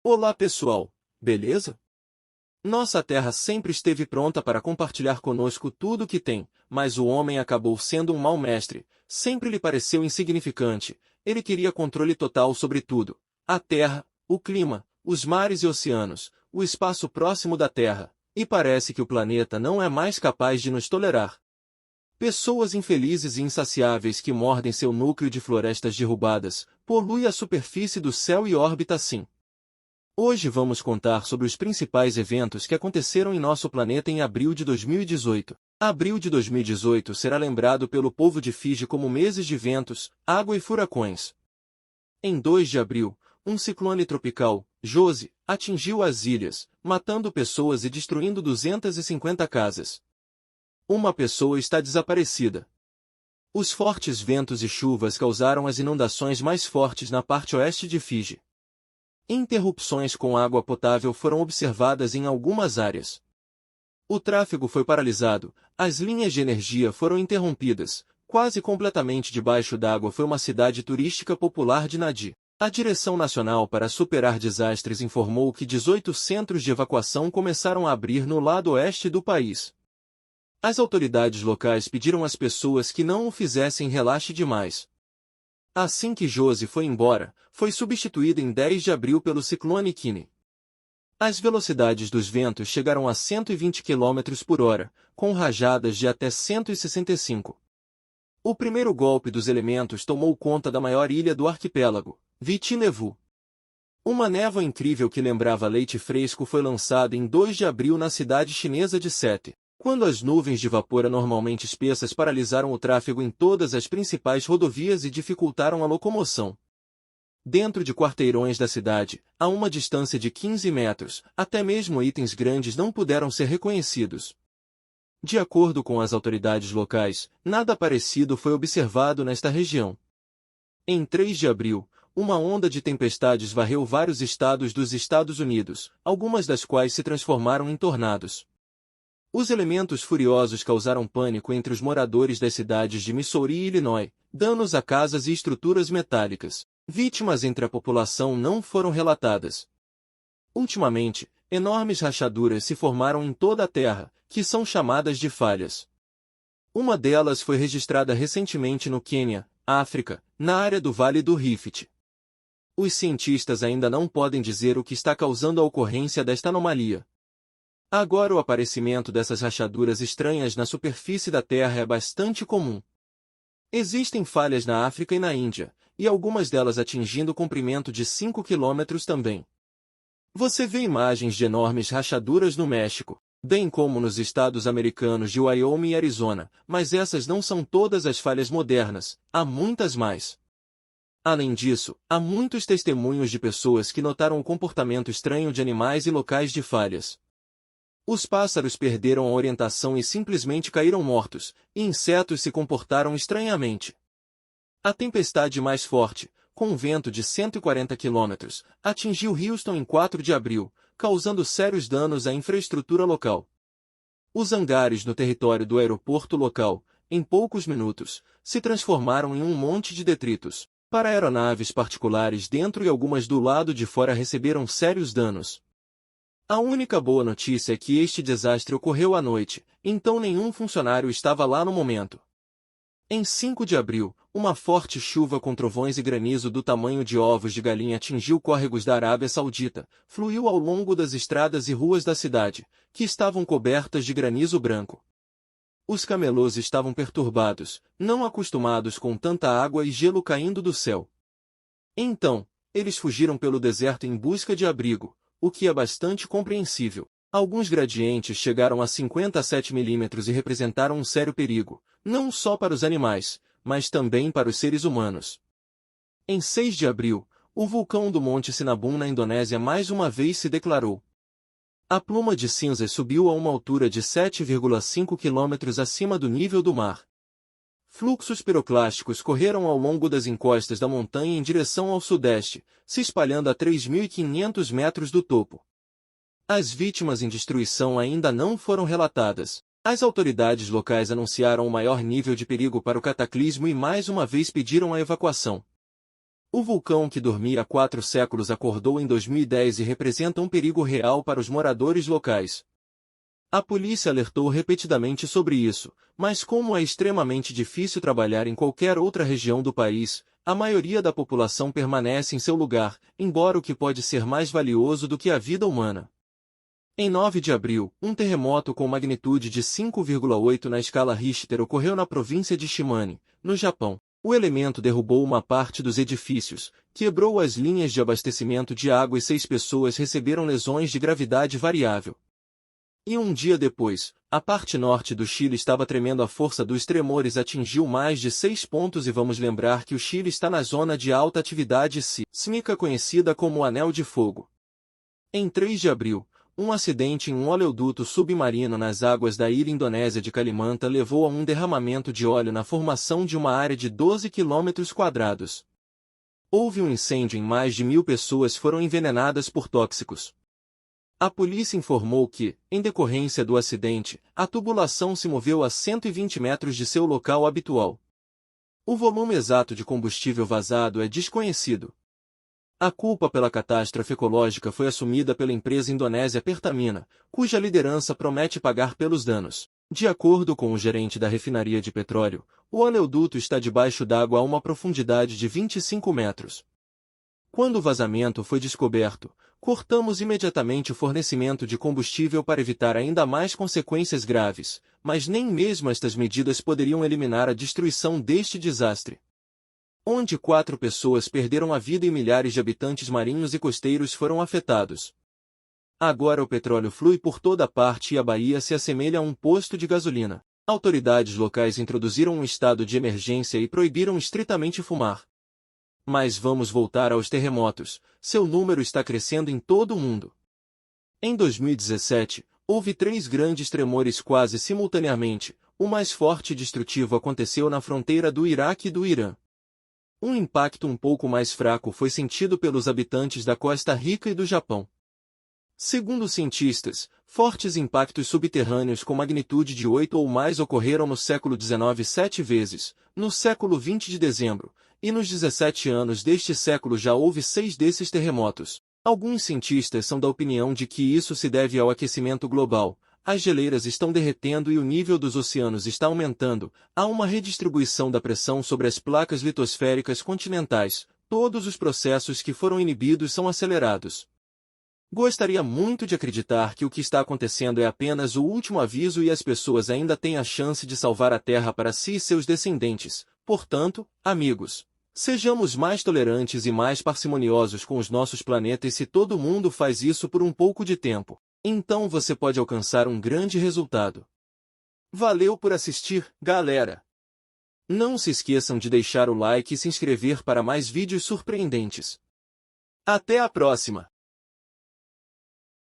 Olá pessoal, beleza? Nossa Terra sempre esteve pronta para compartilhar conosco tudo o que tem, mas o homem acabou sendo um mau mestre, sempre lhe pareceu insignificante, ele queria controle total sobre tudo: a Terra, o clima, os mares e oceanos, o espaço próximo da Terra, e parece que o planeta não é mais capaz de nos tolerar. Pessoas infelizes e insaciáveis que mordem seu núcleo de florestas derrubadas, poluem a superfície do céu e órbita assim. Hoje vamos contar sobre os principais eventos que aconteceram em nosso planeta em abril de 2018. Abril de 2018 será lembrado pelo povo de Fiji como meses de ventos, água e furacões. Em 2 de abril, um ciclone tropical, Josi, atingiu as ilhas, matando pessoas e destruindo 250 casas. Uma pessoa está desaparecida. Os fortes ventos e chuvas causaram as inundações mais fortes na parte oeste de Fiji. Interrupções com água potável foram observadas em algumas áreas. O tráfego foi paralisado, as linhas de energia foram interrompidas, quase completamente debaixo d'água foi uma cidade turística popular de Nadi. A Direção Nacional para Superar Desastres informou que 18 centros de evacuação começaram a abrir no lado oeste do país. As autoridades locais pediram às pessoas que não o fizessem relaxe demais. Assim que Josi foi embora, foi substituído em 10 de abril pelo ciclone Kini. As velocidades dos ventos chegaram a 120 km por hora, com rajadas de até 165. O primeiro golpe dos elementos tomou conta da maior ilha do arquipélago, Viti Levu. Uma névoa incrível que lembrava leite fresco foi lançada em 2 de abril na cidade chinesa de Sete, quando as nuvens de vapor anormalmente espessas paralisaram o tráfego em todas as principais rodovias e dificultaram a locomoção. Dentro de quarteirões da cidade, a uma distância de 15 metros, até mesmo itens grandes não puderam ser reconhecidos. De acordo com as autoridades locais, nada parecido foi observado nesta região. Em 3 de abril, uma onda de tempestades varreu vários estados dos Estados Unidos, algumas das quais se transformaram em tornados. Os elementos furiosos causaram pânico entre os moradores das cidades de Missouri e Illinois, danos a casas e estruturas metálicas. Vítimas entre a população não foram relatadas. Ultimamente, enormes rachaduras se formaram em toda a Terra, que são chamadas de falhas. Uma delas foi registrada recentemente no Quênia, África, na área do Vale do Rift. Os cientistas ainda não podem dizer o que está causando a ocorrência desta anomalia. Agora o aparecimento dessas rachaduras estranhas na superfície da Terra é bastante comum. Existem falhas na África e na Índia, e algumas delas atingindo o comprimento de 5 km também. Você vê imagens de enormes rachaduras no México, bem como nos estados americanos de Wyoming e Arizona, mas essas não são todas as falhas modernas, há muitas mais. Além disso, há muitos testemunhos de pessoas que notaram o comportamento estranho de animais e locais de falhas. Os pássaros perderam a orientação e simplesmente caíram mortos, e insetos se comportaram estranhamente. A tempestade mais forte, com um vento de 140 km, atingiu Houston em 4 de abril, causando sérios danos à infraestrutura local. Os hangares no território do aeroporto local, em poucos minutos, se transformaram em um monte de detritos. Para aeronaves particulares dentro e algumas do lado de fora receberam sérios danos. A única boa notícia é que este desastre ocorreu à noite, então nenhum funcionário estava lá no momento. Em 5 de abril, uma forte chuva com trovões e granizo do tamanho de ovos de galinha atingiu córregos da Arábia Saudita, fluiu ao longo das estradas e ruas da cidade, que estavam cobertas de granizo branco. Os camelôs estavam perturbados, não acostumados com tanta água e gelo caindo do céu. Então, eles fugiram pelo deserto em busca de abrigo, o que é bastante compreensível. Alguns gradientes chegaram a 57 mm e representaram um sério perigo, não só para os animais, mas também para os seres humanos. Em 6 de abril, o vulcão do Monte Sinabung na Indonésia mais uma vez se declarou. A pluma de cinzas subiu a uma altura de 7,5 km acima do nível do mar. Fluxos piroclásticos correram ao longo das encostas da montanha em direção ao sudeste, se espalhando a 3.500 metros do topo. As vítimas em destruição ainda não foram relatadas. As autoridades locais anunciaram o maior nível de perigo para o cataclismo e mais uma vez pediram a evacuação. O vulcão que dormia há 4 séculos acordou em 2010 e representa um perigo real para os moradores locais. A polícia alertou repetidamente sobre isso, mas como é extremamente difícil trabalhar em qualquer outra região do país, a maioria da população permanece em seu lugar, embora o que pode ser mais valioso do que a vida humana. Em 9 de abril, um terremoto com magnitude de 5,8 na escala Richter ocorreu na província de Shimane, no Japão. O elemento derrubou uma parte dos edifícios, quebrou as linhas de abastecimento de água e 6 pessoas receberam lesões de gravidade variável. E um dia depois, a parte norte do Chile estava tremendo. A força dos tremores atingiu mais de 6 pontos e vamos lembrar que o Chile está na zona de alta atividade sísmica conhecida como o Anel de Fogo. Em 3 de abril, um acidente em um oleoduto submarino nas águas da ilha indonésia de Kalimantan levou a um derramamento de óleo na formação de uma área de 12 km². Houve um incêndio e mais de 1.000 pessoas foram envenenadas por tóxicos. A polícia informou que, em decorrência do acidente, a tubulação se moveu a 120 metros de seu local habitual. O volume exato de combustível vazado é desconhecido. A culpa pela catástrofe ecológica foi assumida pela empresa indonésia Pertamina, cuja liderança promete pagar pelos danos. De acordo com o gerente da refinaria de petróleo, o oleoduto está debaixo d'água a uma profundidade de 25 metros. Quando o vazamento foi descoberto, cortamos imediatamente o fornecimento de combustível para evitar ainda mais consequências graves, mas nem mesmo estas medidas poderiam eliminar a destruição deste desastre, onde 4 pessoas perderam a vida e milhares de habitantes marinhos e costeiros foram afetados. Agora o petróleo flui por toda parte e a Bahia se assemelha a um posto de gasolina. Autoridades locais introduziram um estado de emergência e proibiram estritamente fumar. Mas vamos voltar aos terremotos. Seu número está crescendo em todo o mundo. Em 2017, houve 3 grandes tremores quase simultaneamente. O mais forte e destrutivo aconteceu na fronteira do Iraque e do Irã. Um impacto um pouco mais fraco foi sentido pelos habitantes da Costa Rica e do Japão. Segundo cientistas, fortes impactos subterrâneos com magnitude de 8 ou mais ocorreram no século XIX 7 vezes, no século XX de dezembro, e nos 17 anos deste século já houve 6 desses terremotos. Alguns cientistas são da opinião de que isso se deve ao aquecimento global. As geleiras estão derretendo e o nível dos oceanos está aumentando, há uma redistribuição da pressão sobre as placas litosféricas continentais, todos os processos que foram inibidos são acelerados. Gostaria muito de acreditar que o que está acontecendo é apenas o último aviso e as pessoas ainda têm a chance de salvar a Terra para si e seus descendentes. Portanto, amigos, sejamos mais tolerantes e mais parcimoniosos com os nossos planetas. Se todo mundo faz isso por um pouco de tempo, então você pode alcançar um grande resultado. Valeu por assistir, galera! Não se esqueçam de deixar o like e se inscrever para mais vídeos surpreendentes. Até a próxima!